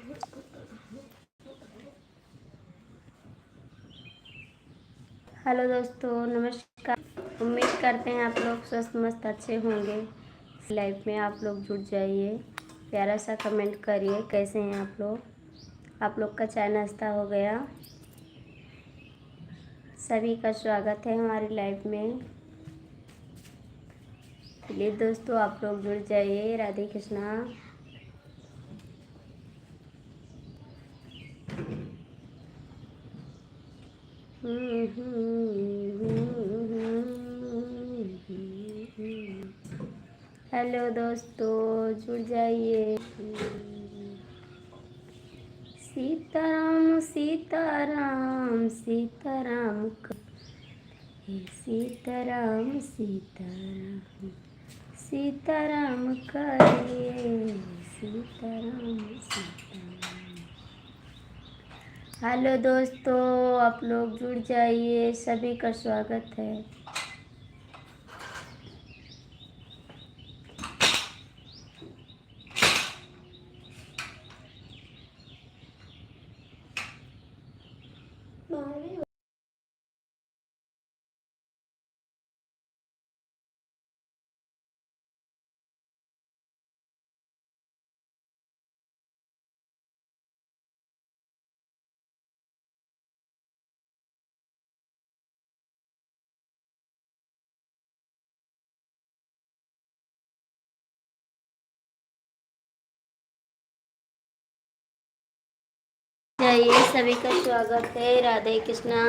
Hello दोस्तों, नमस्कार। उम्मीद करते हैं आप लोग स्वस्थ मस्त अच्छे होंगे। लाइफ में आप लोग जुड़ जाइए, प्यारा सा कमेंट करिए कैसे हैं आप लोग। आप लोग का चाय नाश्ता हो गया? सभी का स्वागत है हमारी लाइफ में। प्लीज़ दोस्तों आप लोग जुड़ जाइए। राधे कृष्णा। हेलो दोस्तों, जुड़ जाइए। सीताराम सीताराम सीताराम सीताराम सीताराम सीताराम करिए, सीताराम सीताराम। हेलो दोस्तों, आप लोग जुड़ जाइए, सभी का स्वागत है। जाइए, सभी का स्वागत है। राधे कृष्णा।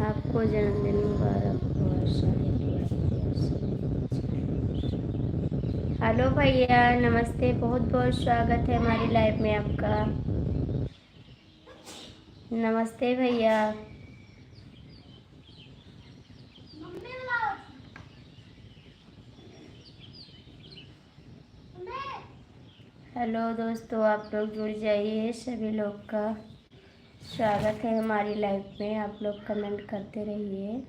आपको जन्मदिन मुबारक हो। हेलो भैया, नमस्ते। बहुत बहुत स्वागत है हमारी लाइफ में आपका। नमस्ते भैया। हेलो दोस्तों, आप लोग जुड़ जाइए, सभी लोग का स्वागत है हमारी लाइफ में। आप लोग कमेंट करते रहिए।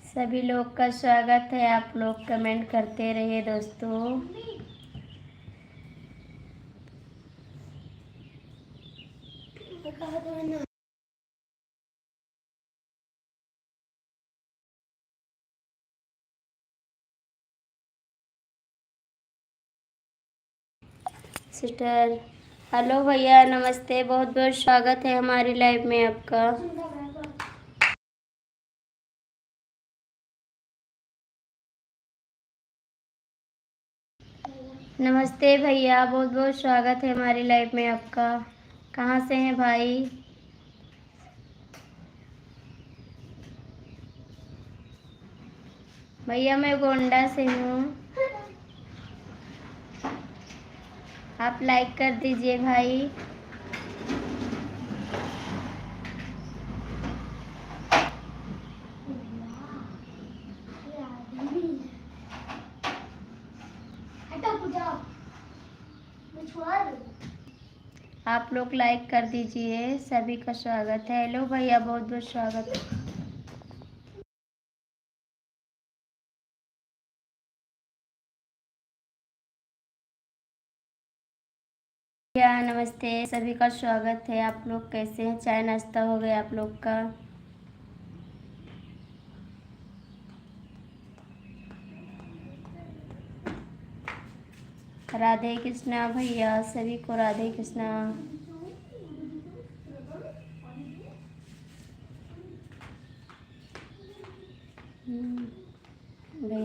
सभी लोग का स्वागत है, आप लोग कमेंट करते रहिए दोस्तों। सिस्टर, हेलो भैया, नमस्ते। बहुत बहुत स्वागत है हमारी लाइफ में आपका। नमस्ते भैया, बहुत बहुत स्वागत है हमारी लाइफ में आपका। कहाँ से हैं भाई? भैया मैं गोंडा से हूँ। आप लाइक कर दीजिए भाई। आप लोग लाइक कर दीजिए, सभी का स्वागत है। हेलो भैया, बहुत बहुत स्वागत है। भैया नमस्ते, सभी का स्वागत है। आप लोग कैसे हैं? चाय नाश्ता हो गया आप लोग का? राधे कृष्णा भैया, सभी को राधे कृष्णा। भैया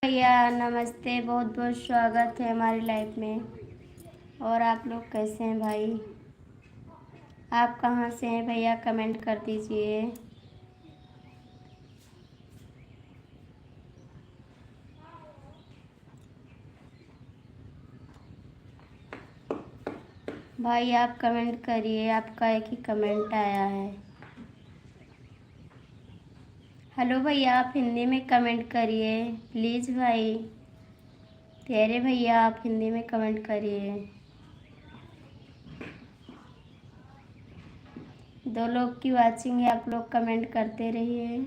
भैया नमस्ते, बहुत बहुत स्वागत है हमारी लाइफ में। और आप लोग कैसे हैं भाई? आप कहाँ से हैं भैया, कमेंट कर दीजिए। भाई आप कमेंट करिए, आपका एक ही कमेंट आया है। हेलो भैया, आप हिंदी में कमेंट करिए प्लीज़ भाई। प्यारे भैया आप हिंदी में कमेंट करिए। दो लोग की वाचिंग है, आप लोग कमेंट करते रहिए।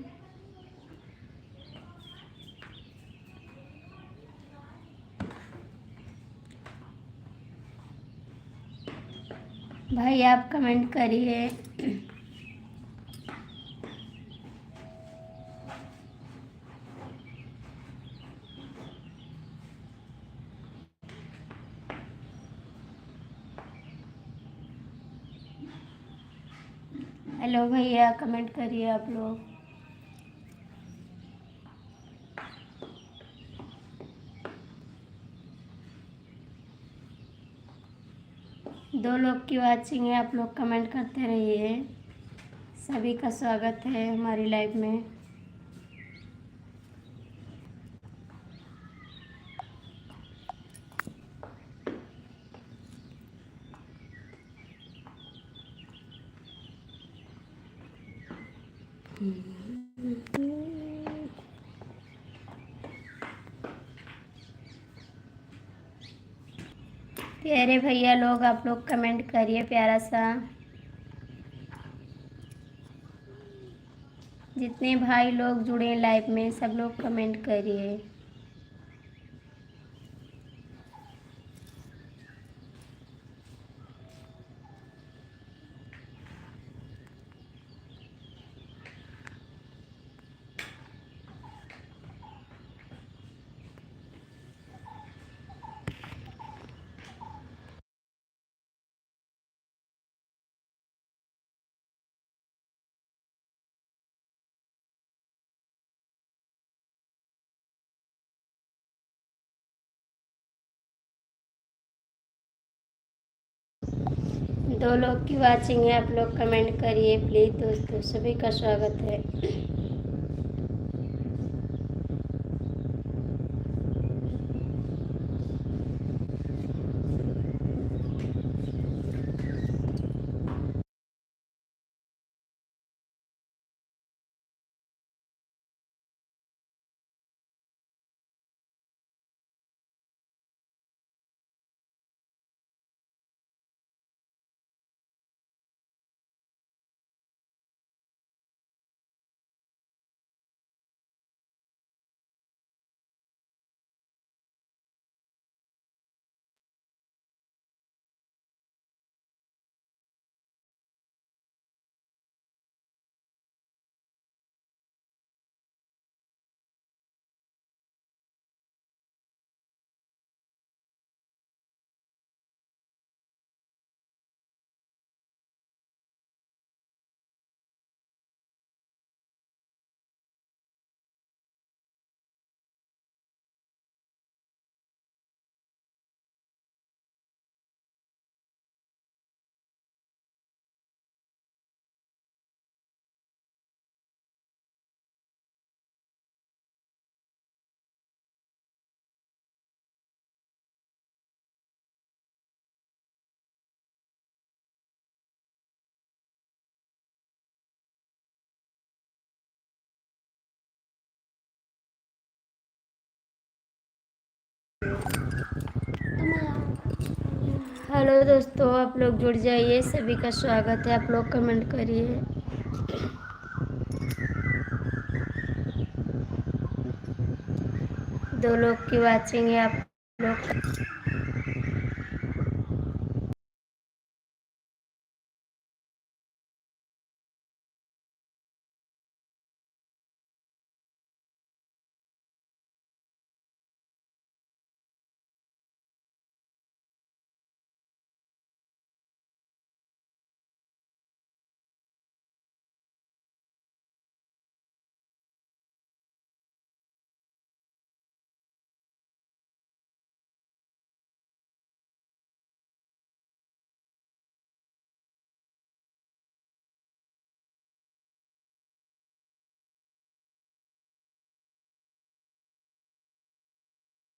भाई आप कमेंट करिए। हेलो भैया कमेंट करिए आप लोग। दो लोग की वाचिंग है, आप लोग कमेंट करते रहिए। सभी का स्वागत है हमारी लाइव में। प्यारे भैया लोग आप लोग कमेंट करिए प्यारा सा। जितने भाई लोग जुड़े हैं लाइव में सब लोग कमेंट करिए। दो लोग की वाचिंग है, आप लोग कमेंट करिए प्लीज़ दोस्तों, सभी का स्वागत है। हेलो दोस्तों, आप लोग जुड़ जाइए, सभी का स्वागत है। आप लोग कमेंट करिए। दो लोग की वाचिंग है, आप लोग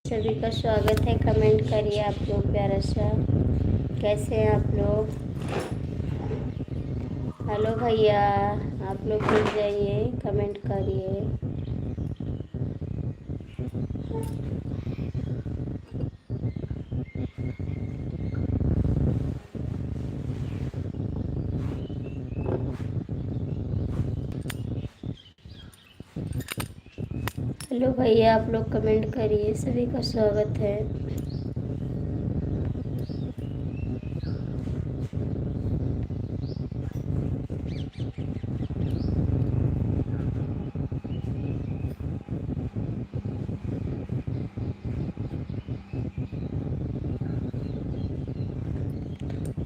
सभी का स्वागत है। कमेंट करिए आप लोग प्यारा सा। कैसे हैं आप लोग? हेलो भैया, आप लोग जुड़ जाइए, कमेंट करिए। हेलो भैया, आप लोग कमेंट करिए, सभी का स्वागत है।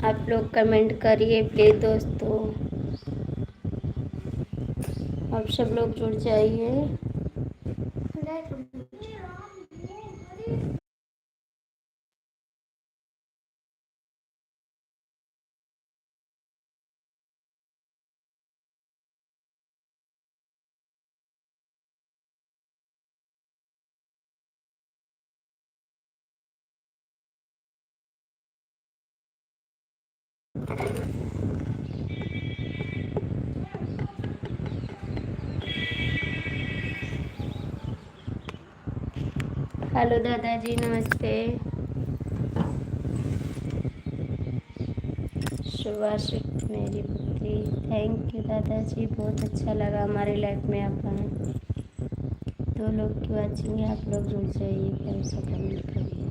आप लोग कमेंट करिए प्लीज़ दोस्तों, आप सब लोग जुड़ जाइए। हेलो दादाजी, नमस्ते। सुभाष मेरी पुत्री, थैंक यू दादाजी, बहुत अच्छा लगा हमारी लाइफ में आप आए। 2 लोग की वाचिंग है, आप लोग जुड़ जाइए, प्यार से कमेंट करिए।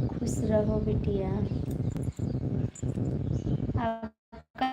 खुश रहो बिटिया। आपका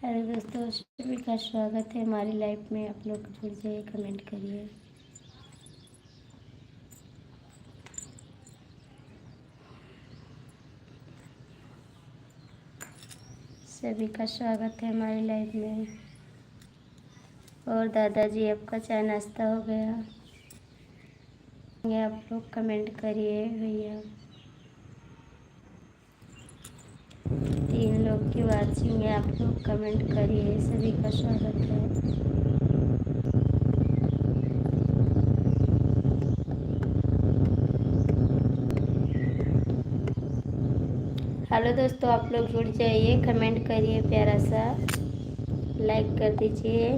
हेलो दोस्तों, सभी का स्वागत है हमारी लाइफ में। आप लोग जुड़ जाइए, कमेंट करिए। सभी का स्वागत है हमारी लाइफ में। और दादाजी, आपका चाय नाश्ता हो गया? ये आप लोग कमेंट करिए भैया। 3 लोग की वाचिंग है, आप लोग कमेंट करिए, सभी का स्वागत है। हेलो दोस्तों, आप लोग जुड़ जाइए, कमेंट करिए प्यारा सा, लाइक कर दीजिए,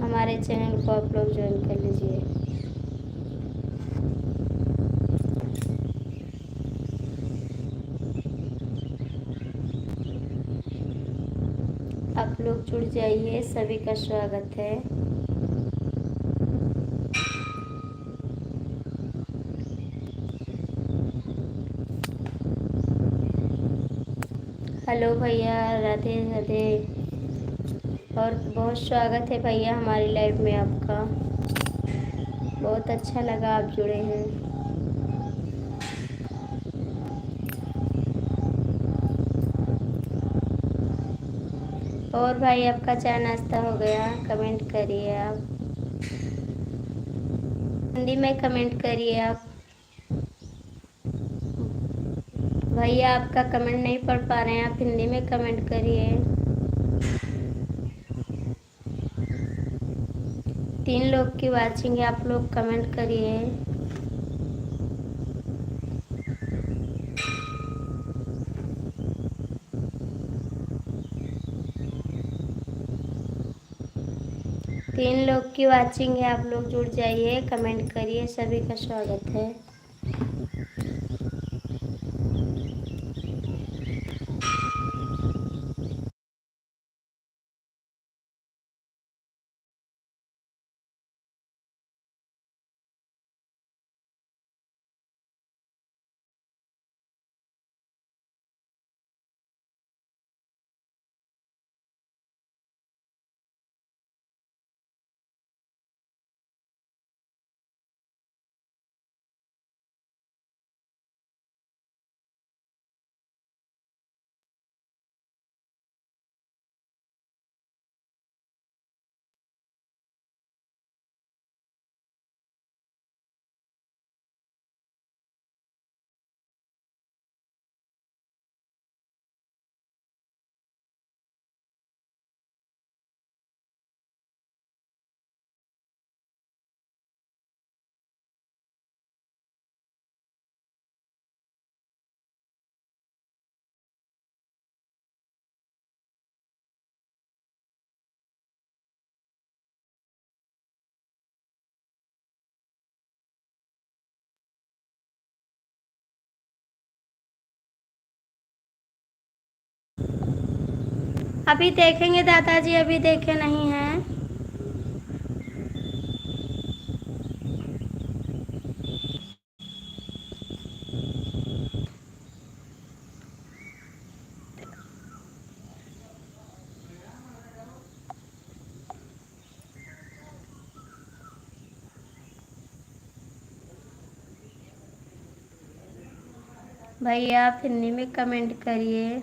हमारे चैनल को आप लोग ज्वाइन कर लीजिए। आप लोग जुड़ जाइए, सभी का स्वागत है। हेलो भैया, राधे राधे। और बहुत स्वागत है भैया हमारी लाइफ में आपका। बहुत अच्छा लगा आप जुड़े हैं। और भाई, आपका चाय नाश्ता हो गया? कमेंट करिए आप, हिंदी में कमेंट करिए आप। भैया, आपका कमेंट नहीं पढ़ पा रहे हैं, आप हिंदी में कमेंट करिए। 3 लोग की वाचिंग है, आप लोग कमेंट करिए। तीन लोग की वाचिंग है, आप लोग जुड़ जाइए, कमेंट करिए, सभी का स्वागत है। अभी देखेंगे दादाजी, अभी देखे नहीं हैं। भैया आप हिंदी में कमेंट करिए।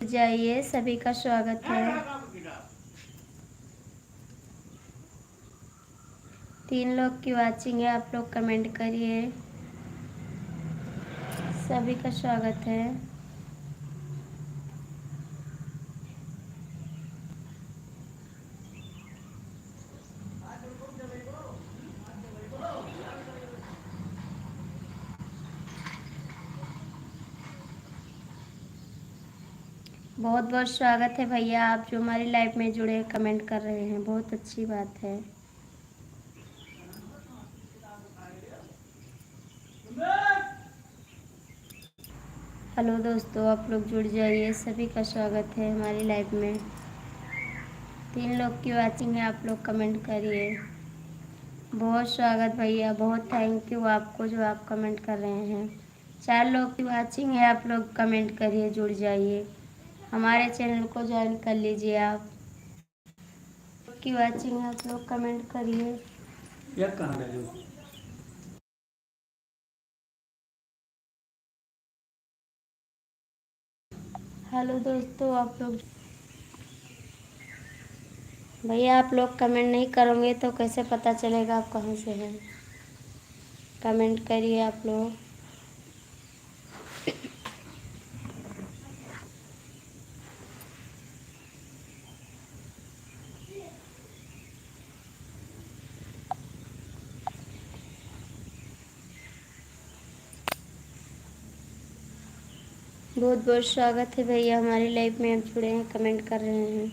जाइए, सभी का स्वागत है। 3 लोग की वाचिंग है, आप लोग कमेंट करिए। सभी का स्वागत है। बहुत बहुत स्वागत है भैया, आप जो हमारी लाइव में जुड़े कमेंट कर रहे हैं, बहुत अच्छी बात है। हेलो दोस्तों, आप लोग जुड़ जाइए, सभी का स्वागत है हमारी लाइव में। 3 लोग की वाचिंग है, आप लोग कमेंट करिए। बहुत स्वागत भैया, बहुत थैंक यू आपको जो आप कमेंट कर रहे हैं। 4 लोग की वाचिंग है, आप लोग कमेंट करिए, जुड़ जाइए, हमारे चैनल को ज्वाइन कर लीजिए। आप की वाचिंग है, आप लोग कमेंट करिए। हेलो दोस्तों, आप लोग भैया आप लोग कमेंट नहीं करोगे तो कैसे पता चलेगा आप कहाँ से हैं। कमेंट करिए आप लोग। बहुत बहुत स्वागत है भैया, हमारी लाइफ में आप जुड़े हैं, कमेंट कर रहे हैं।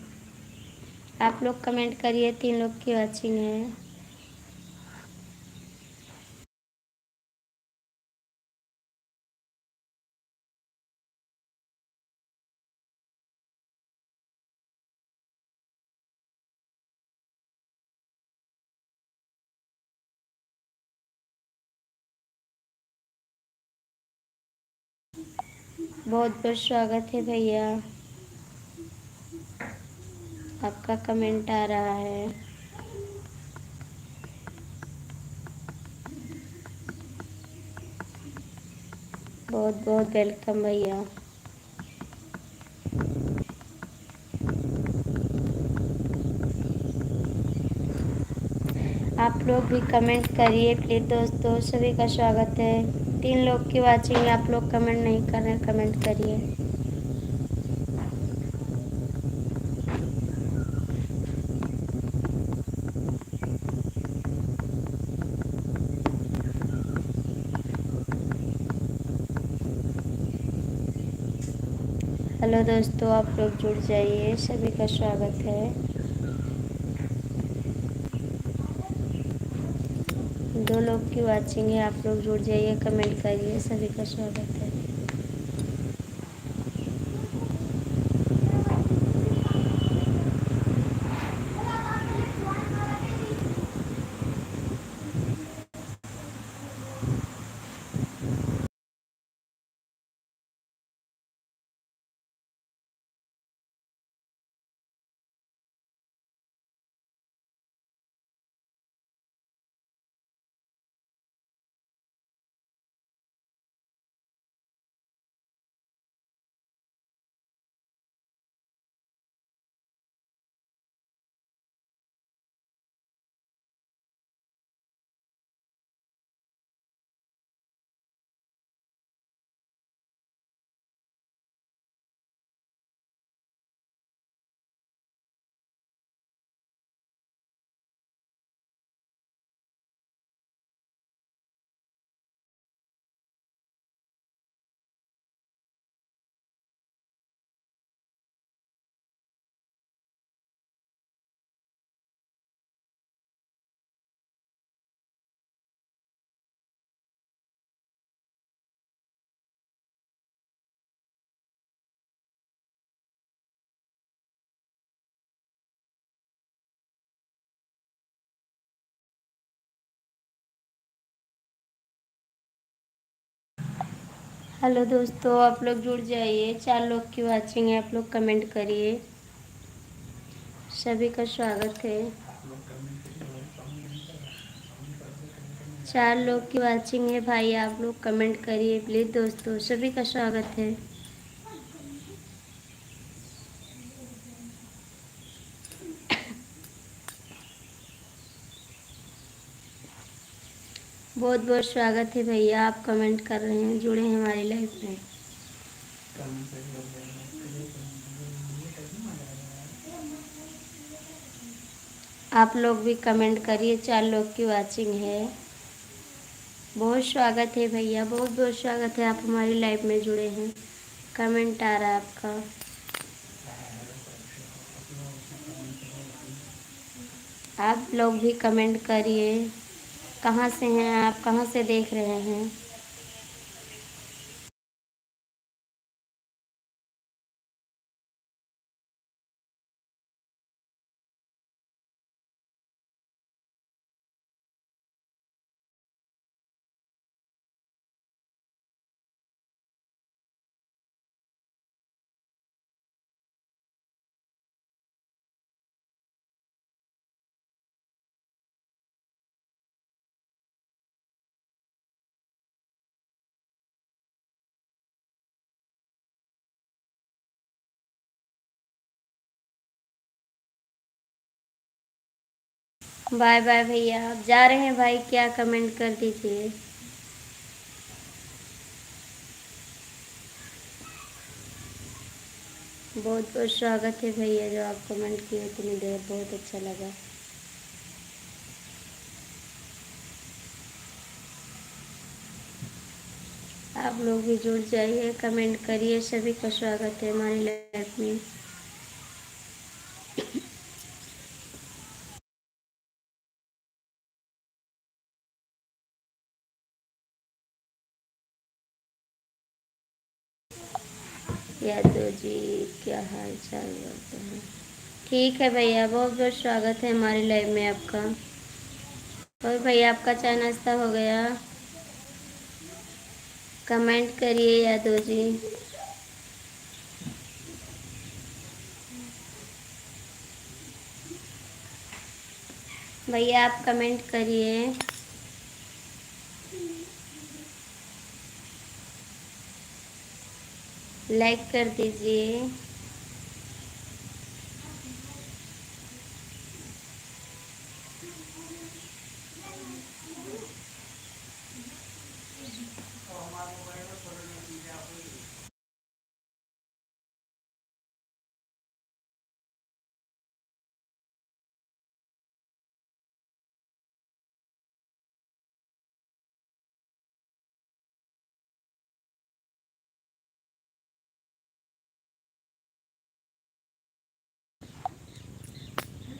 आप लोग कमेंट करिए, 3 लोग की वाचिंग है। बहुत बहुत स्वागत है भैया, आपका कमेंट आ रहा है। बहुत बहुत वेलकम भैया। आप लोग भी कमेंट करिए प्लीज़ दोस्तों, सभी का स्वागत है। 3 लोग की वाचिंग, आप लोग कमेंट नहीं कर रहे हैं, कमेंट करिए। हेलो दोस्तों, आप लोग जुड़ जाइए, सभी का स्वागत है। 2 लोग की वाचिंग है, आप लोग जुड़ जाइए, कमेंट करिए, सभी का स्वागत है। हेलो दोस्तों, आप लोग जुड़ जाइए। 4 लोग की वाचिंग है, आप लोग कमेंट करिए। सभी का स्वागत है। 4 लोग की वाचिंग है भाई, आप लोग कमेंट करिए प्लीज़ दोस्तों, सभी का स्वागत है। बहुत बहुत स्वागत है भैया, आप कमेंट कर रहे हैं, जुड़े हैं हमारी लाइफ में। आप लोग भी कमेंट करिए। 4 लोग की वाचिंग है। बहुत स्वागत है भैया, बहुत बहुत स्वागत है, आप हमारी लाइफ में जुड़े हैं। कमेंट आ रहा है आपका। आप लोग भी कमेंट करिए। कहाँ से हैं आप, कहाँ से देख रहे हैं? बाय बाय भैया, आप जा रहे हैं भाई, क्या कमेंट कर दीजिए। बहुत बहुत स्वागत है भैया, जो आप कमेंट किए इतनी देर, बहुत अच्छा लगा। आप लोग भी जुड़ जाइए, कमेंट करिए, सभी का स्वागत है हमारी लाइफ में। यादव जी, क्या हाल चाल बोलते हैं? ठीक है भैया, बहुत बहुत स्वागत है हमारी लाइफ में आपका। और भैया, आपका चाय नाश्ता हो गया? कमेंट करिए यादव जी। भैया आप कमेंट करिए। लाइक कर दीजिए।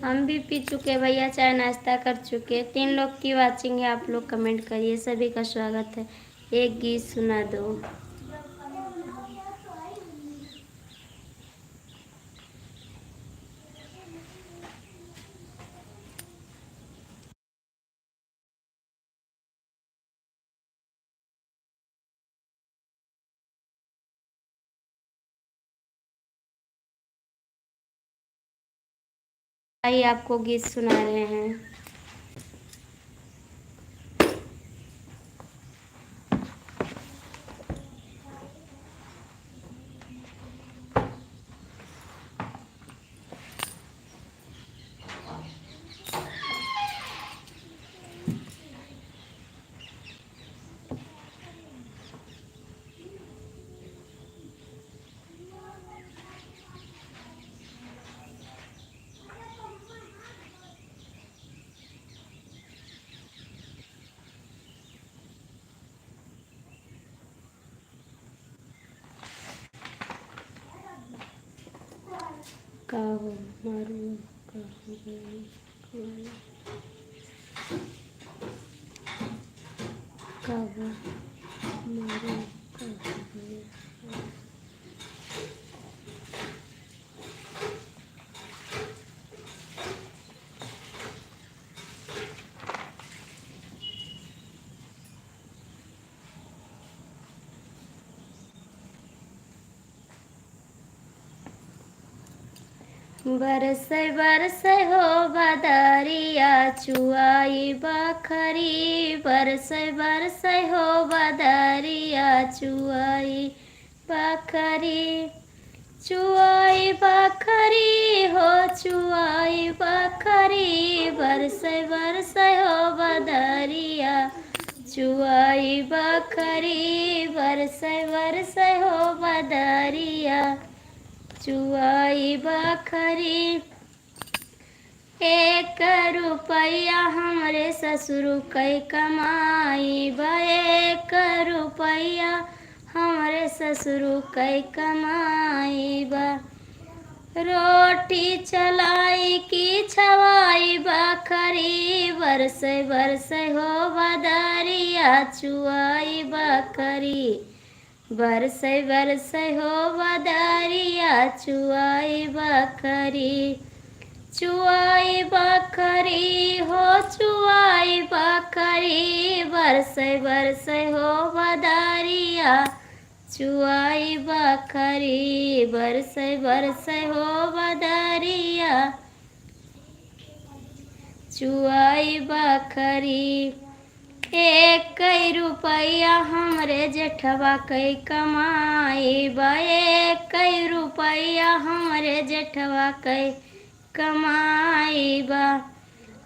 हम भी पी चुके भैया, चाय नाश्ता कर चुके। 3 लोग की वाचिंग है, आप लोग कमेंट करिए, सभी का स्वागत है। एक गीत सुना दो। भाई आपको गीत सुना रहे हैं। काहो मारू काहो गई, काहो मारू काहो गई। बरसै बरसै हो बदरिया चुआई बखरी, बरसै बरसै हो बदरिया चुआई बखरी, चुआई बखरी हो चुआई बखरी, बरसै बरसै हो बदरिया चुआई बखरी, बरसै बरसै हो बदरिया चुआई बखरी। 1 रुपया हमरे ससुर कई कमाई बा, 1 रुपया हमरे ससुर कई कमाई बा, रोटी चलाई की छवाई बखरी, बरसै बरसै हो बदरिया चुआई बखरी, बरसै बरसै हो बदरिया चुआई बखरी, चुआई बखरी हो चुआई बखरी, बरसै बरसै हो बदरिया चुआई बखरी, बरसै बरसै हो बदरिया चुआई बखरी। 1 रुपया हमरे जेठवा कई कमाई बा, 1 रुपया हमरे जेठवा कई कमाई बा,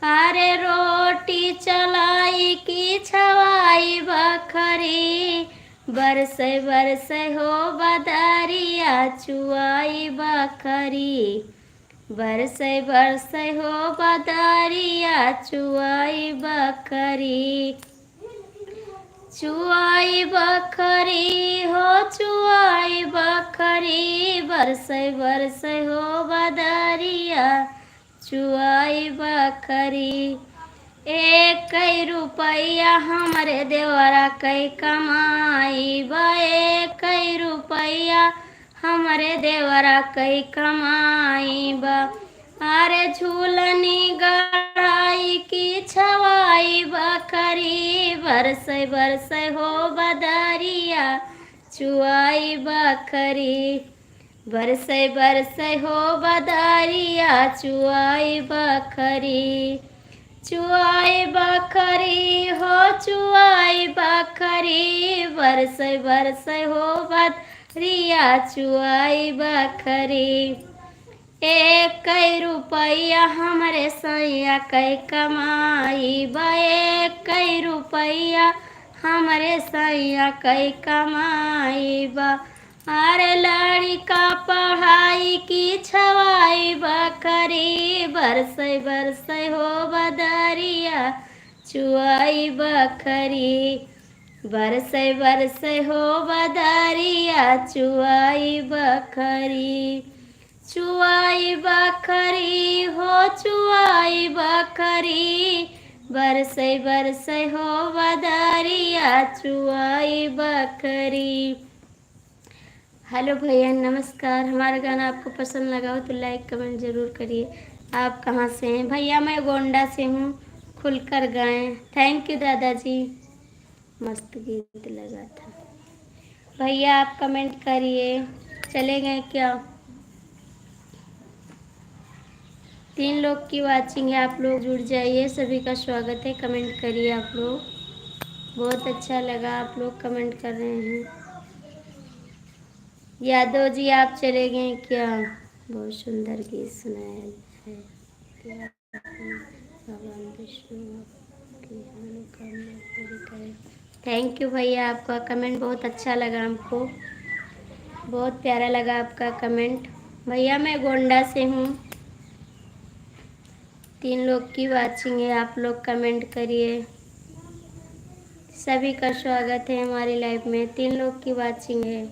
अरे रोटी चलाई की छवाई बखरी, बरसै बरसै हो बदरिया चुआई बखरी, बरसै बरसै हो बदरिया चुआई बखरी, चुआई बखरी हो चुआई बखरी, बरसै बरसै हो बदरिया चुआई बखरी। 1 रुपया हमरे देवरा कई कमाई बा, 1 रुपया हमरे देवरा कई कमाई बा, अरे झूलनी गड़ाई की छवाई बखरी, बरसै बरसै हो बदरिया चुआई बखरी, बरसै बरसै हो बदरिया चुआई बखरी, चुआई बखरी हो चुआई बखरी, बरसै बरसै हो बदरिया चुआई बखरी। 1 रुपया हमरे सैया कई कमाई बा, 1 रुपया हमरे सैया कई कमाई बा, अरे लड़का पढ़ाई की छवाई बखरी, बरसै बरसै हो बदरिया चुआई बखरी, बरसै बरसै हो बदरिया चुआई बखरी, चुआई बखरी हो चुआई बखरी, बरसै बरसै हो बदरिया चुआई बखरी। हेलो भैया नमस्कार, हमारा गाना आपको पसंद लगा हो तो लाइक कमेंट ज़रूर करिए। आप कहाँ से हैं? भैया मैं गोंडा से हूँ, खुलकर गाएं। थैंक यू दादाजी, मस्त गीत लगा था। भैया आप कमेंट करिए। चले गए क्या? 3 लोग की वाचिंग है, आप लोग जुड़ जाइए। सभी का स्वागत है, कमेंट करिए आप लोग। बहुत अच्छा लगा आप लोग कमेंट कर रहे हैं। यादव जी आप चले गए क्या? बहुत सुंदर गीत सुनाया है। भगवान विष्णु की मनोकामना पूरी करें। थैंक यू भैया, आपका कमेंट बहुत अच्छा लगा हमको, बहुत प्यारा लगा आपका कमेंट। भैया मैं गोंडा से हूँ, 3 लोग की वाचिंग है, आप लोग कमेंट करिए। सभी का स्वागत है हमारी लाइव में। 3 लोग की वाचिंग है,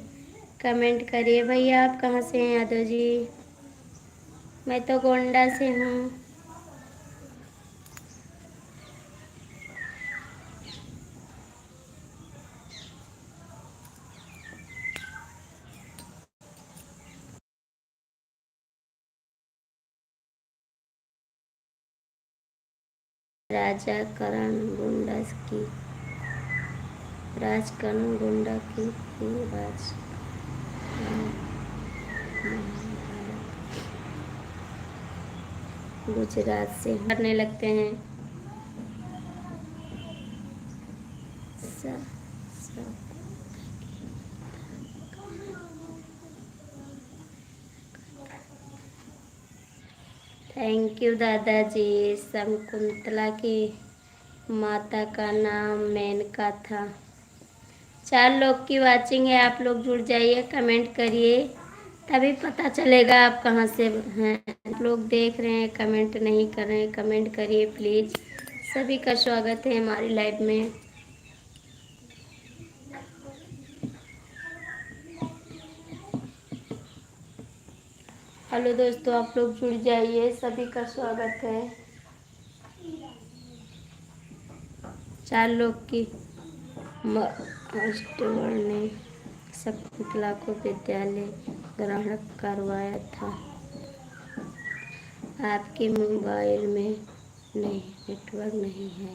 कमेंट करिए। भैया आप कहाँ से हैं? यादव जी मैं तो गोंडा से हूँ। राजा करण गुंडा की राजकरण गुंडा की राज गुजरात से करने लगते हैं। सा, सा, थैंक यू दादाजी। शकुंतला की माता का नाम मेनका था। 4 लोग की वाचिंग है, आप लोग जुड़ जाइए, कमेंट करिए, तभी पता चलेगा आप कहाँ से हैं। आप लोग देख रहे हैं, कमेंट नहीं कर रहे हैं, कमेंट करिए प्लीज़। सभी का स्वागत है हमारी लाइव में। हेलो दोस्तों, आप लोग जुड़ जाइए, सभी का स्वागत है। 4 लोग की मास्टर ने शकुंतला को विद्यालय ग्रहण करवाया था। आपके मोबाइल में नहीं, नेटवर्क नहीं है।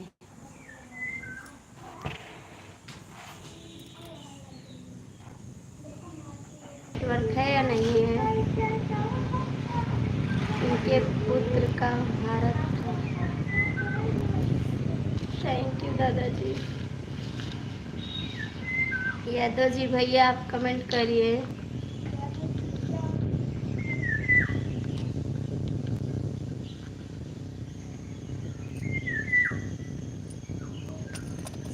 नेटवर्क है या नहीं है? उनके पुत्र का भारत था। थैंक यू दादाजी। यादव जी भैया, आप कमेंट करिए।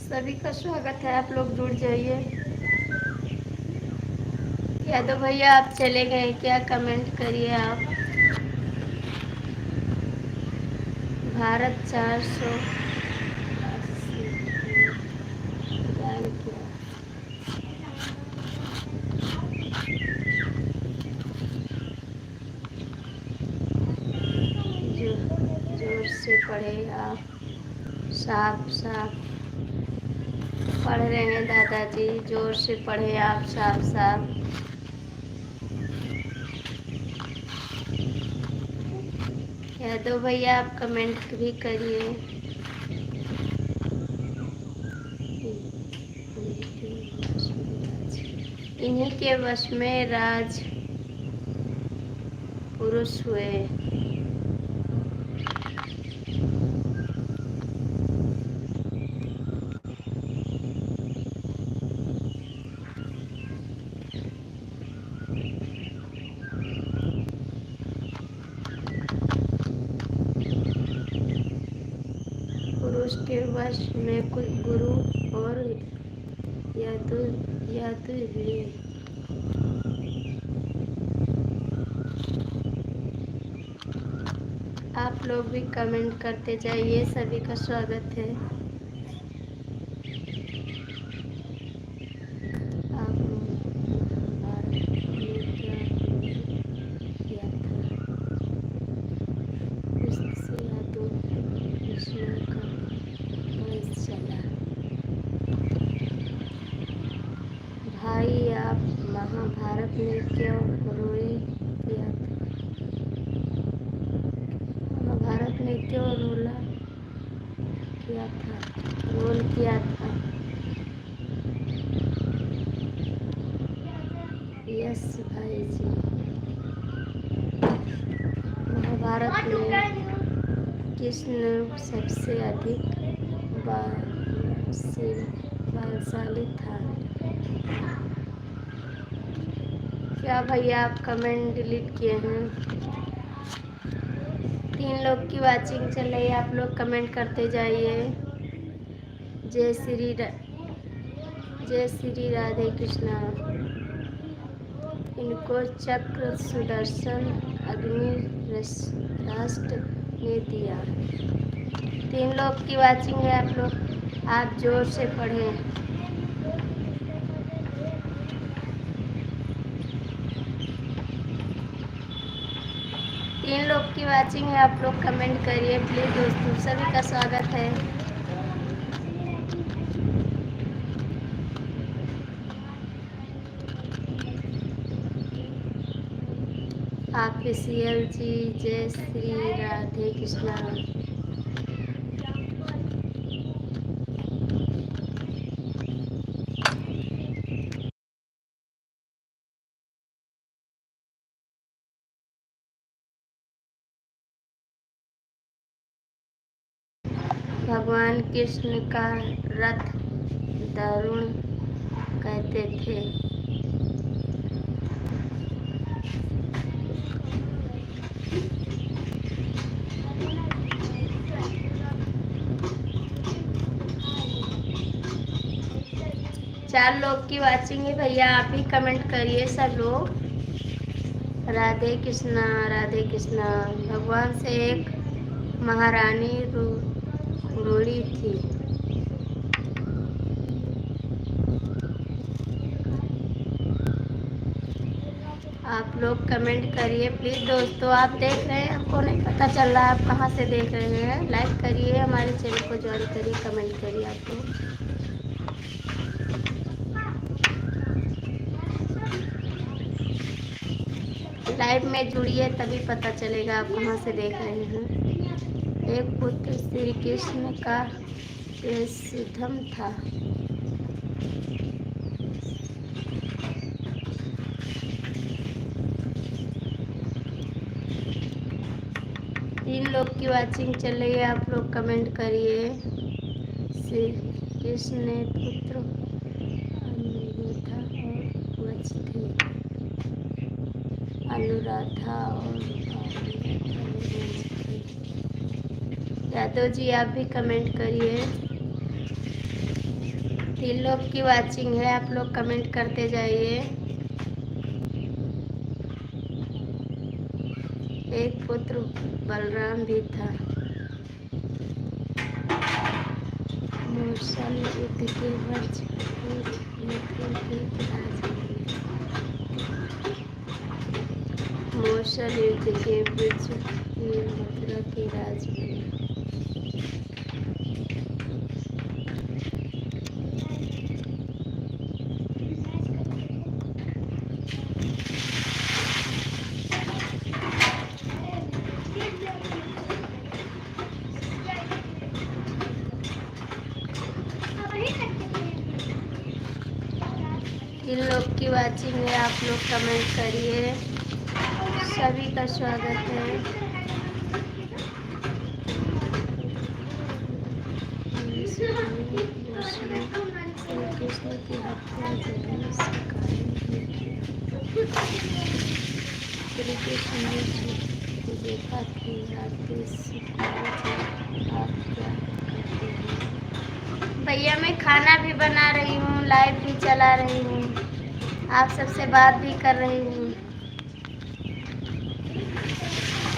सभी का स्वागत है, आप लोग जुड़ जाइए। यादव भैया, आप चले गए क्या? कमेंट करिए आप। भारत 480 जोर से पढ़े आप। साफ साफ पढ़ रहे हैं दादाजी, जोर से पढ़े आप, साफ साफ। यादव भैया, आप कमेंट भी करिए। इन्हीं के वश में राज पुरुष हुए। पुरुष के वश में कुछ गुरु और यादव हुए। आप लोग भी कमेंट करते जाइए, सभी का स्वागत है। आप भारत में क्या किया था? उससे यादव कृष्ण का वंश चला। भाई, आप महाभारत में क्यों रोए किया था? महाभारत में क्यों रोल किया था? यस भाई जी। महाभारत में कृष्ण सबसे अधिक बलशाली था। क्या भैया आप कमेंट डिलीट किए हैं? 3 लोग की वाचिंग चल रही है, आप लोग कमेंट करते जाइए। जय श्री राधे कृष्णा। इनको चक्र सुदर्शन अग्नि राष्ट्र ने दिया। 3 लोग की वाचिंग है, आप लोग आप जोर से पढ़ें। 3 लोग की वाचिंग है, आप लोग कमेंट करिए प्लीज दोस्तों, सभी का स्वागत है। ऑफिशियल जी, जय श्री राधे कृष्णा। भगवान कृष्ण का रथ दारुण कहते थे। चार लोग की वाचिंग है भैया, आप ही कमेंट करिए सब लोग। राधे कृष्णा राधे कृष्णा। भगवान से एक महारानी रूड़ी थी। आप लोग कमेंट करिए प्लीज़ दोस्तों। आप देख रहे हैं, हमको नहीं पता चल रहा है आप कहाँ से देख रहे हैं। लाइक करिए, हमारे चैनल को ज्वाइन करिए, कमेंट करिए। आप लोग लाइव में जुड़िए, तभी पता चलेगा आप कहाँ से देख रहे हैं। एक पुत्र श्री कृष्ण का सिद्धम था। तीन लोग की वाचिंग चल रही है, आप लोग कमेंट करिए। श्री कृष्ण ने पुत्र अनुराधा और वत्स थे। अनुराधा और यादव जी, आप भी कमेंट करिए। तीन लोग की वाचिंग है, आप लोग कमेंट करते जाइए। एक पुत्र बलराम भी था। मूसल युद्ध के वर्ष मूसल युद्ध के वृक्ष मथुरा के राज बने। इन लोग की वाचिंग है, आप लोग कमेंट करिए। सभी का स्वागत है। श्री कृष्ण की हत्या जहन्नम से श्री कृष्ण ने देखा कि आप क्या करते हैं। भैया मैं खाना भी बना रही हूँ, लाइव भी चला रही हूँ, आप सबसे बात भी कर रही हूँ,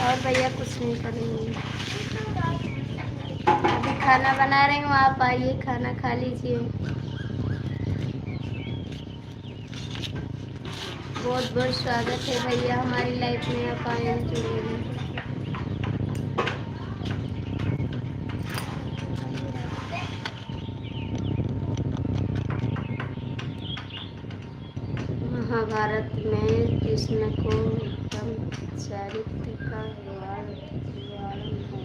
और भैया कुछ नहीं कर रही हूँ। अभी खाना बना रही हूँ, आप आइए खाना खा लीजिए। बहुत बहुत स्वागत है भैया, हमारी लाइफ में आप आए हैं, जुड़े हैं। महाभारत में कृष्ण को उत्तम चरित्र का वर्णन है।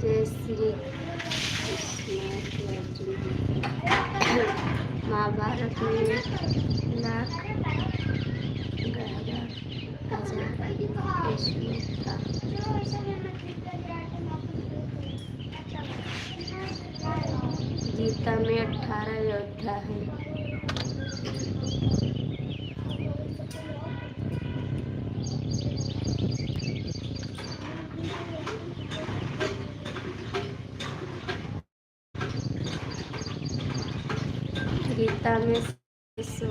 जय श्री कृष्ण की अर्जुन। महाभारत में लाख गहरा कृष्ण था। गीता में 18 योद्धा हैं। गीता में 100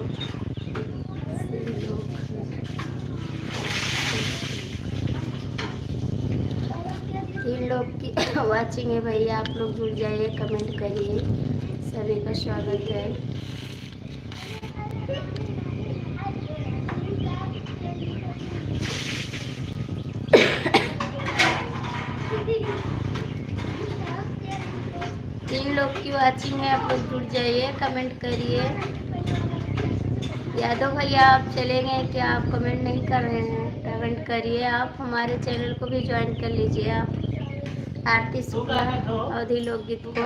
लोग तीन लोग की वाचिंग है भैया, आप लोग जुड़ जाइए, कमेंट करिए। सभी का स्वागत है। तीन लोग की वाचिंग है, आप लोग जुड़ जाइए, कमेंट करिए। यादव भैया आप चले गए क्या? आप कमेंट नहीं कर रहे हैं, कमेंट करिए। आप हमारे चैनल को भी ज्वाइन कर लीजिए। आप आरती शुक्ला अवधि लोकगीत को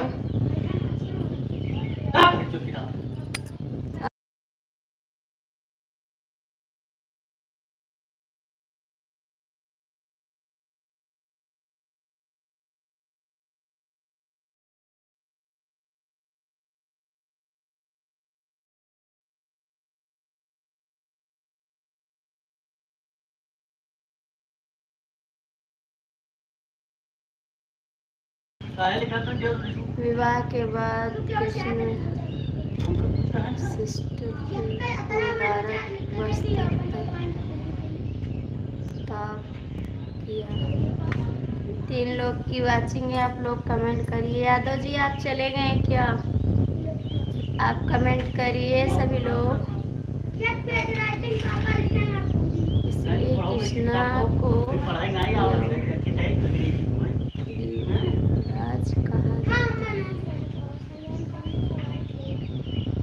विवाह के बाद कृष्ण सिस्टर के 12 वर्ष तक किया। 3 लोग की वाचिंग है, आप लोग कमेंट करिए। यादव जी आप चले गए क्या? आप कमेंट करिए सभी लोग। इसलिए कृष्णा को राज कहा जाता है।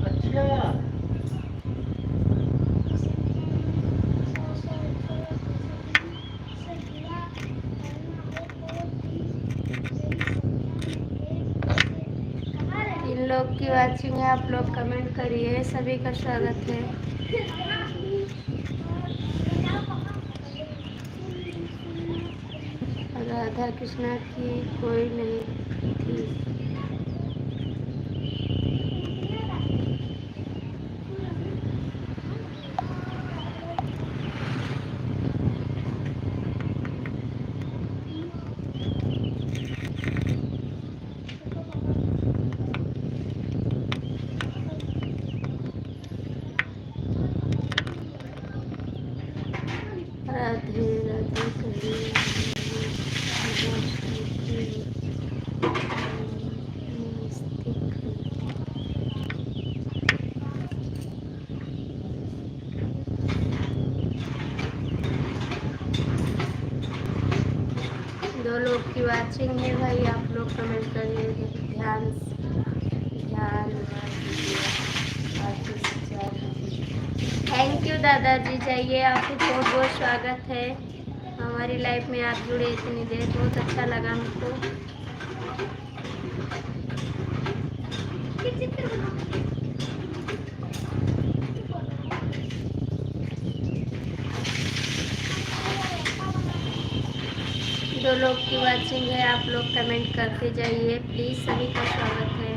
अच्छा 3 लोग की वाचिंग है, आप लोग कमेंट करिए। सभी का स्वागत है। राधा कृष्णा की कोई नहीं थी। राधे राधे कहिए। दो लोग की वाचिंग है भाई, आप लोग कमेंट करिए। ध्यान थैंक यू दादाजी, जाइए। आपको बहुत बहुत स्वागत है हमारी लाइफ में। आप जुड़े इतनी देर, बहुत अच्छा लगा हमको। दो लोग की वाचिंग है, आप लोग कमेंट करते जाइए प्लीज़। सभी का स्वागत है।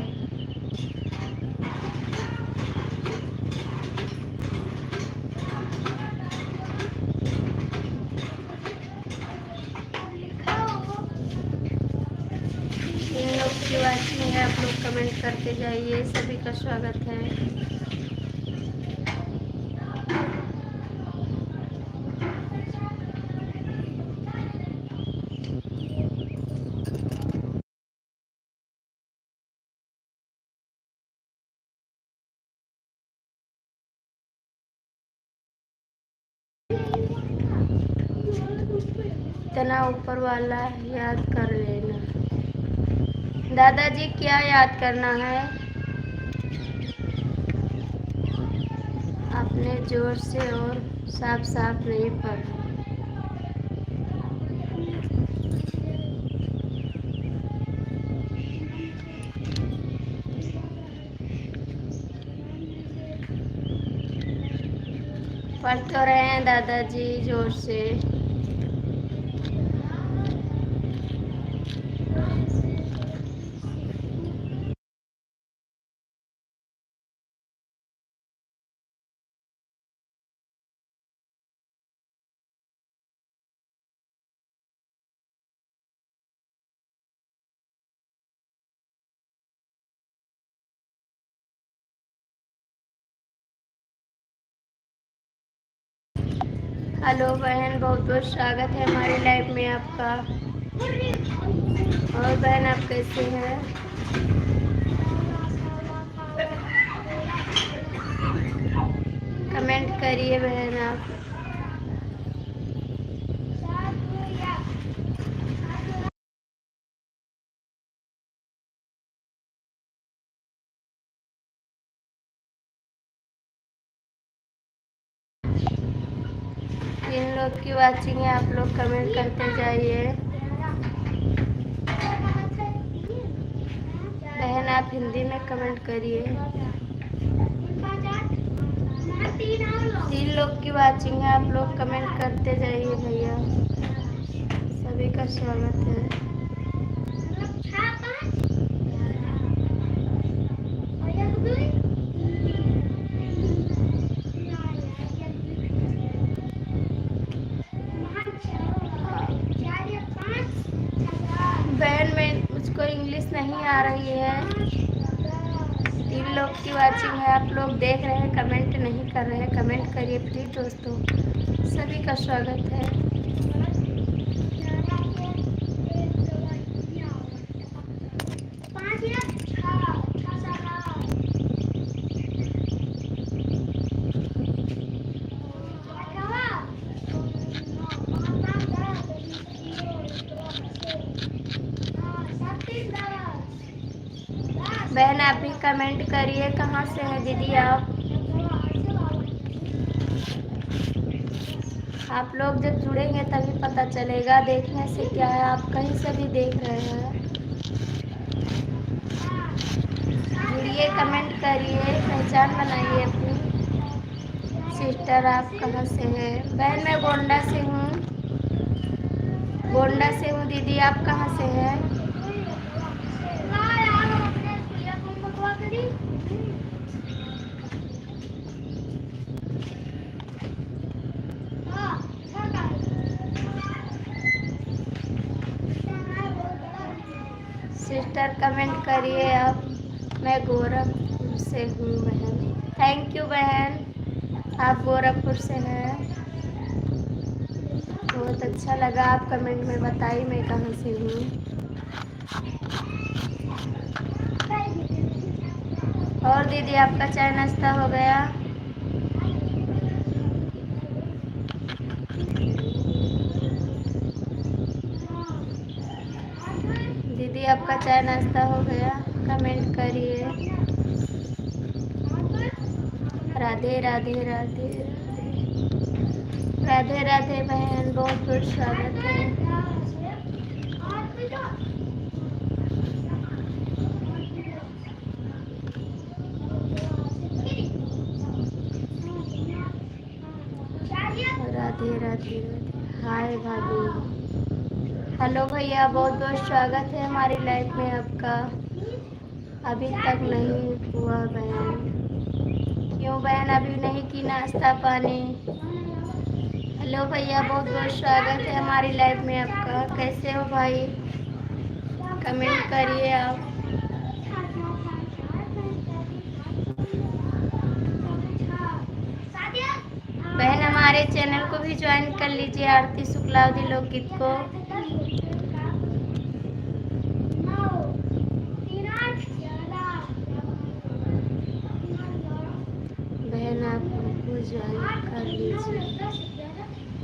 इन लोग की वाचिंग है, आप लोग कमेंट करते जाइए। सभी का स्वागत है। इतना ऊपर वाला याद कर लेना। दादाजी क्या याद करना है? आपने जोर से और साफ साफ नहीं पढ़ा। पढ़ तो रहे हैं दादाजी जोर से। हेलो बहन, बहुत बहुत स्वागत है हमारी लाइफ में आपका। और बहन आप कैसे हैं? कमेंट करिए बहन आप। जिन लोग की वाचिंग है, आप लोग कमेंट करते जाइए। बहन आप हिंदी में कमेंट करिए। 3 लोग की वाचिंग है, आप लोग कमेंट करते जाइए भैया। सभी का स्वागत है। बहन मैं मुझको जिसको इंग्लिश नहीं आ रही है, 3 लोग की वाचिंग है, आप लोग देख रहे हैं, कमेंट नहीं कर रहे हैं, कमेंट करिए प्लीज़ दोस्तों, सभी का स्वागत है। बहन आप भी कमेंट करिए, कहाँ से हैं दीदी आप लोग जब जुड़ेंगे तभी पता चलेगा, देखने से क्या है, आप कहीं से भी देख रहे हैं, जुड़िए, कमेंट करिए, पहचान बनाइए अपनी। सिस्टर आप कहाँ से हैं? बहन मैं गोंडा से हूँ, गोंडा से हूँ दीदी, आप कहाँ से हैं? सिस्टर कमेंट करिए आप। मैं गोरखपुर से हूँ बहन। थैंक यू बहन, आप गोरखपुर से हैं, बहुत अच्छा लगा। आप कमेंट में बताइए मैं कहाँ से हूँ। और दीदी आपका चाय नाश्ता हो गया? दीदी आपका चाय नाश्ता हो गया? कमेंट करिए। राधे राधे राधे राधे राधे बहन, बहुत बहुत स्वागत है। राधे राधे राधे। हाय भाभी, हेलो भैया, बहुत बहुत स्वागत है हमारी लाइफ में आपका। अभी तक नहीं हुआ बहन? क्यों बहन अभी नहीं की नाश्ता पानी? हेलो भैया, बहुत बहुत स्वागत है हमारी लाइफ में आपका। कैसे हो भाई? कमेंट करिए आप। बहन हमारे चैनल को भी ज्वाइन कर लीजिए, आरती शुक्लावती लोकगीत को। बहन आप हमको ज्वाइन कर लीजिए।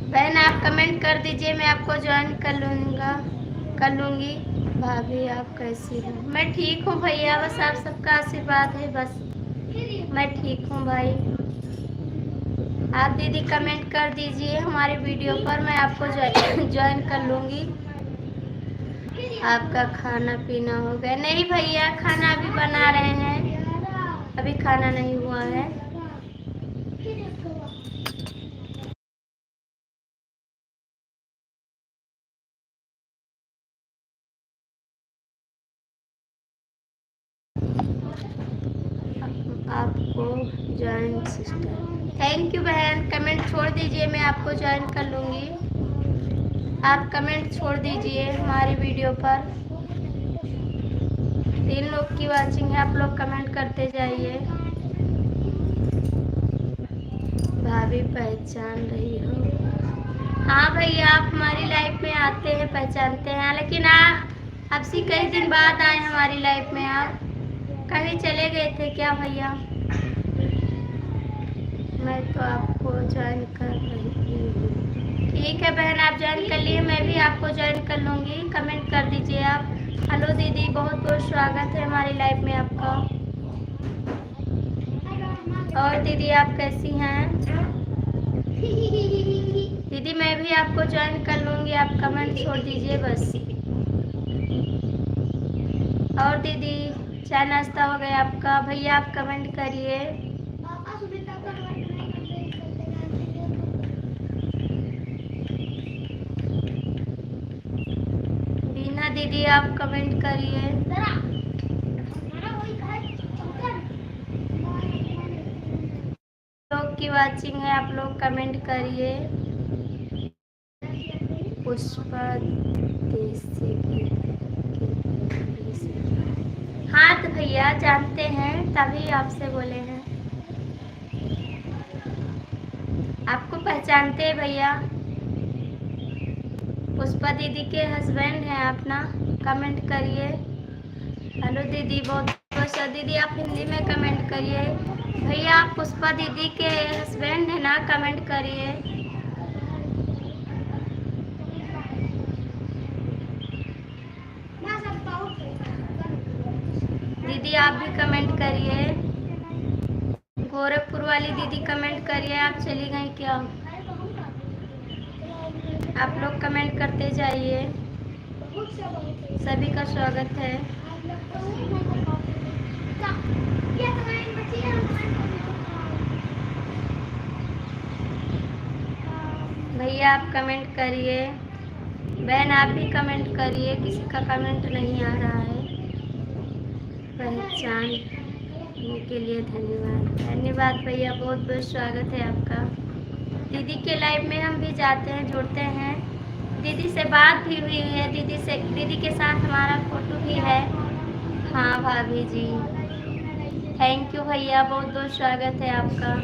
बहन आप कमेंट कर दीजिए, मैं आपको ज्वाइन कर लूँगी। भाभी आप कैसी हो? मैं ठीक हूँ भैया, बस आप सबका आशीर्वाद है, बस मैं ठीक हूँ भाई। आप दीदी कमेंट कर दीजिए हमारे वीडियो पर, मैं आपको ज्वाइन कर लूँगी। आपका खाना पीना हो गया? नहीं भैया, खाना अभी बना रहे हैं, अभी खाना नहीं हुआ है। आपको ज्वाइन सिस्टर, थैंक यू बहन। कमेंट छोड़ दीजिए, मैं आपको ज्वाइन कर लूँगी। आप कमेंट छोड़ दीजिए हमारी वीडियो पर। 3 लोग की वाचिंग है, आप लोग कमेंट करते जाइए। भाभी पहचान रही हो? हाँ भैया, आप हमारी लाइफ में आते हैं, पहचानते हैं, लेकिन अब से कई दिन बाद आए हमारी लाइफ में। आप कहीं चले गए थे क्या भैया? मैं तो आपको ज्वाइन कर रही हूँ। ठीक है बहन, आप ज्वाइन कर लिए, मैं भी आपको ज्वाइन कर लूँगी। कमेंट कर दीजिए आप। हेलो दीदी, बहुत बहुत स्वागत है हमारी लाइफ में आपका। और दीदी आप कैसी हैं? दीदी मैं भी आपको ज्वाइन कर लूँगी, आप कमेंट छोड़ दीजिए बस। और दीदी चाय नाश्ता हो गया आपका? भैया आप कमेंट करिए। बीना दीदी आप कमेंट करिए। लोग की वाचिंग है, आप लोग कमेंट करिए। पुष्पा देसी भैया, जानते हैं तभी आपसे बोले हैं। आपको पहचानते हैं भैया? पुष्पा दीदी के हस्बैंड हैं आप ना? कमेंट करिए। हेलो दीदी, बहुत बहुत दीदी आप हिंदी में कमेंट करिए। भैया आप पुष्पा दीदी के हस्बैंड हैं ना? कमेंट करिए। दीदी आप भी कमेंट करिए। गोरखपुर वाली दीदी कमेंट करिए। आप चली गई क्या? आप लोग कमेंट करते जाइए। सभी का स्वागत है। भैया आप कमेंट करिए। बहन आप भी कमेंट करिए। किसी का कमेंट नहीं आ रहा है। पहचानने के लिए धन्यवाद। धन्यवाद भैया, बहुत बहुत स्वागत है आपका। दीदी के लाइव में हम भी जाते हैं, जुड़ते हैं। दीदी से बात भी हुई है। दीदी के साथ हमारा फोटो भी है। हाँ भाभी जी, थैंक यू भैया, बहुत बहुत स्वागत है आपका।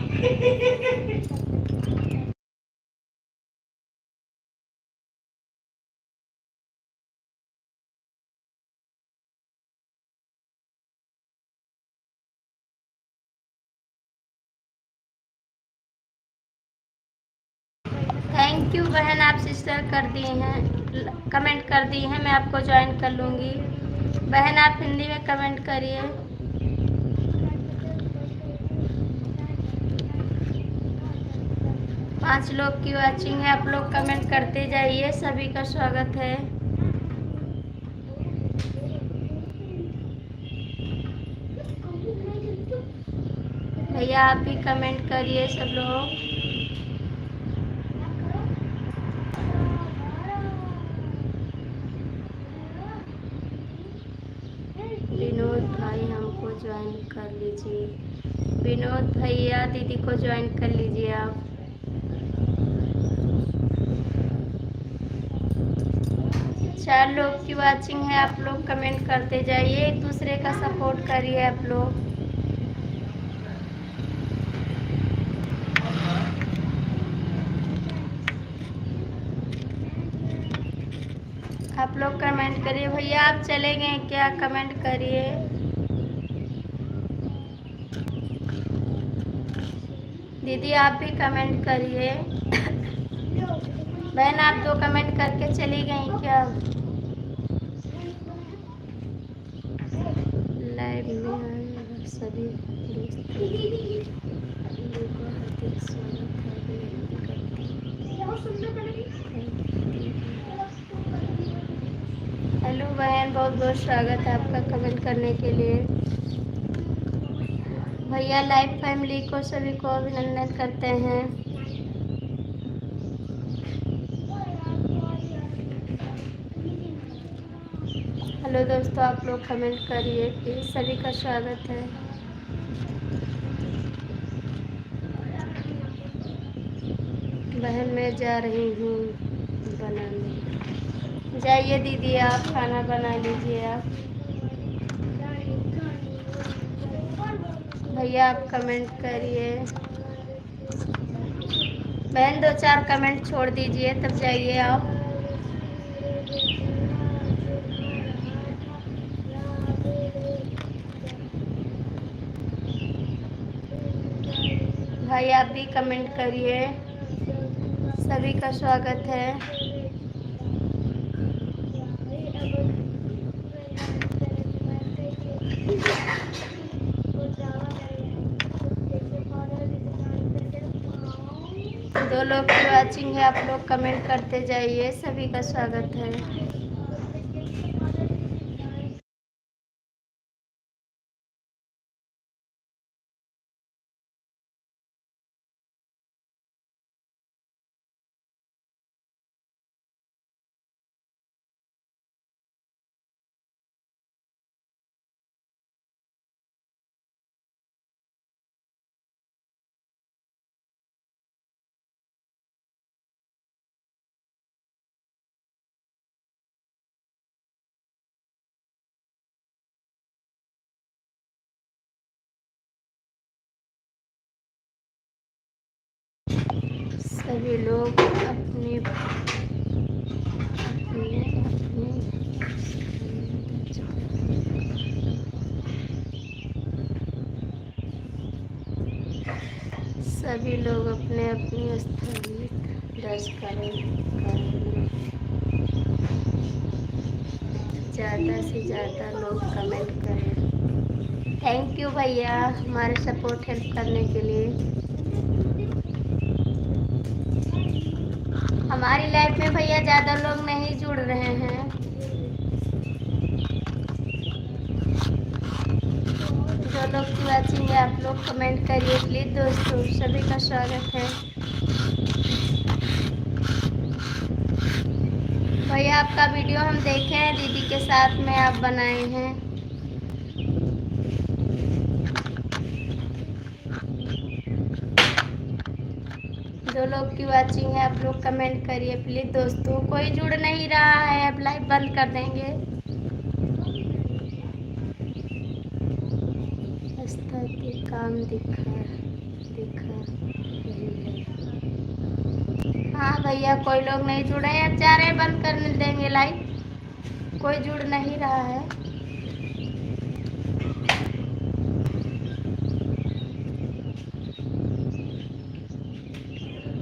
थैंक यू बहन, आप सिस्टर कर दिए हैं, कमेंट कर दी हैं। मैं आपको ज्वाइन कर लूँगी। बहन आप हिंदी में कमेंट करिए। पाँच लोग की वॉचिंग है। आप लोग कमेंट करते जाइए। सभी का स्वागत है। भैया आप भी कमेंट करिए सब लोग। विनोद भाई हमको ज्वाइन कर लीजिए। विनोद भैया दीदी को ज्वाइन कर लीजिए आप। चार लोग की वॉचिंग है। आप लोग कमेंट करते जाइए, एक दूसरे का सपोर्ट करिए आप लोग। आप लोग कमेंट करिए। भैया आप चले गए क्या? कमेंट करिए। दीदी आप भी कमेंट करिए। बहन आप दो कमेंट करके चली गई क्या? लाइव में आए सभी दोस्तों को हार्दिक स्वागत है। हेलो बहन, बहुत बहुत स्वागत है आपका कमेंट करने के लिए। भैया लाइव फैमिली को सभी को अभिनंदन करते हैं। हेलो दोस्तों, आप लोग कमेंट करिए प्लीज। सभी का स्वागत है। बहन मैं जा रही हूँ बनाने। जाइए दीदी, आप खाना बना लीजिए आप। भैया आप कमेंट करिए। बहन दो चार कमेंट छोड़ दीजिए तब जाइए आप। भाई आप भी कमेंट करिए। सभी का स्वागत है। दो लोग की वॉचिंग है। आप लोग कमेंट करते जाइए। सभी का स्वागत है। सभी लोग अपने सभी लोग अपने अपनी स्थगित दर्ज करें। ज़्यादा से ज़्यादा लोग कमेंट करें। थैंक यू भैया हमारे सपोर्ट हेल्प करने के लिए। हमारी लाइफ में भैया ज़्यादा लोग नहीं जुड़ रहे हैं। जो लोग की वाचिंग है आप लोग कमेंट करिए प्लीज़ दोस्तों, सभी का स्वागत है। भैया आपका वीडियो हम देखे हैं, दीदी के साथ में आप बनाए हैं। जो लोग की वाचिंग है आप लोग कमेंट करिए प्लीज़ दोस्तों। कोई जुड़ नहीं रहा है, अब लाइव बंद कर देंगे। के काम दिखा रही है। हाँ भैया कोई लोग नहीं जुड़े हैं, अब जा रहे हैं बंद करने देंगे लाइव। कोई जुड़ नहीं रहा है।